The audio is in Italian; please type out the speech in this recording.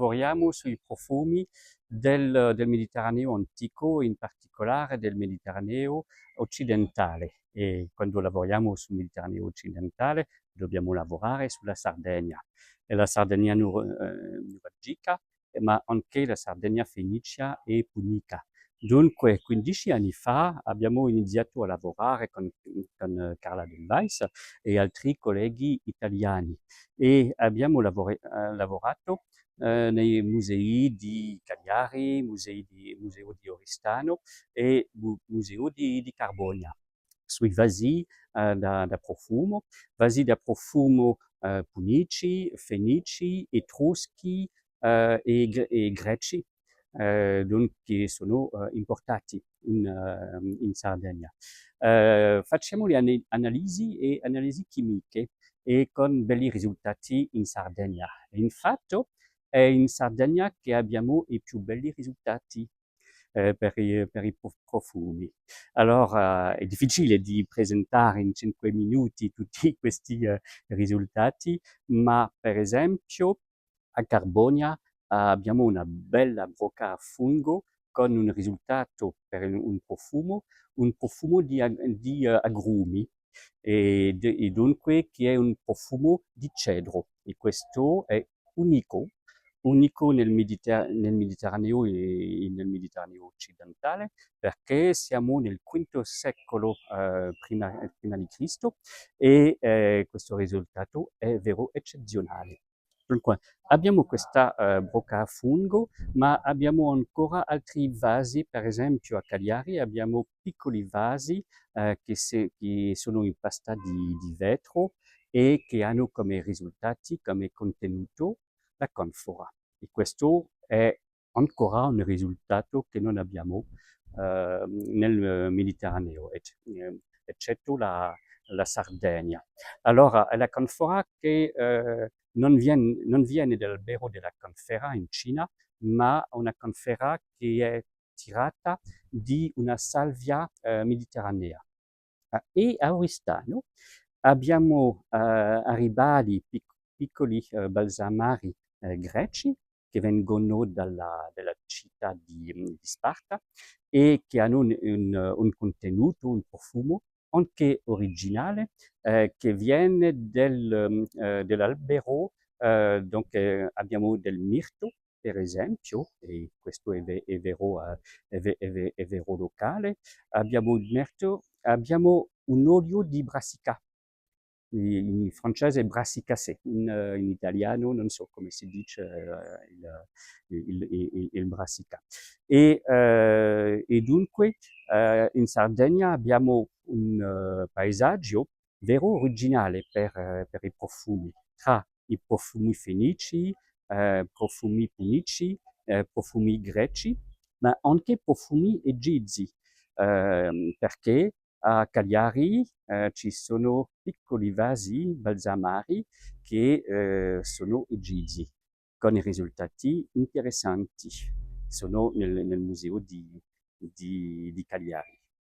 lavoriamo sui profumi del Mediterraneo antico, in particolare del Mediterraneo occidentale. E quando lavoriamo sul Mediterraneo occidentale dobbiamo lavorare sulla Sardegna, e la Sardegna nuragica, ma anche la Sardegna fenicia e punica. Dunque, 15 anni fa abbiamo iniziato a lavorare con Carla Del Weiss e altri colleghi italiani e abbiamo lavorato nei musei di Cagliari, museo di Oristano e museo di Carbonia, sui vasi da profumo, punici, fenici, etruschi e greci, che sono importati in Sardegna. Facciamo le analisi chimiche e con belli risultati in Sardegna. E infatti è in Sardegna che abbiamo i più belli risultati per i profumi. Allora, è difficile di presentare in 5 minuti tutti questi risultati, ma per esempio a Carbonia abbiamo una bella brocca a fungo con un risultato per un profumo di agrumi e dunque che è un profumo di cedro e questo è unico, unico nel Mediterraneo e nel Mediterraneo occidentale perché siamo nel V secolo prima di Cristo e questo risultato è vero eccezionale. Dunque, abbiamo questa brocca a fungo, ma abbiamo ancora altri vasi, per esempio a Cagliari abbiamo piccoli vasi che sono in pasta di vetro e che hanno come risultati, come contenuto, la canfora. E questo è ancora un risultato che non abbiamo nel Mediterraneo, eccetto la Sardegna. Allora, è la canfora che non viene dall'albero della canfera in Cina, ma una canfera che è tirata di una salvia mediterranea. E a Oristano abbiamo a ribali piccoli balsamari greci che vengono dalla città di Sparta e che hanno un contenuto, un profumo anche originale che viene dell'albero, donc abbiamo del mirto per esempio, e questo è vero, è vero locale, abbiamo il mirto, abbiamo un olio di brassica, in francese brassicacé, in italiano non so come si dice il brassica. E dunque in Sardegna abbiamo un paesaggio vero originale per i profumi, tra i profumi fenici, profumi punici, profumi greci, ma anche profumi egizi, perché a Cagliari ci sono piccoli vasi balsamari che sono egizi, con i risultati interessanti. Sono nel museo di Cagliari.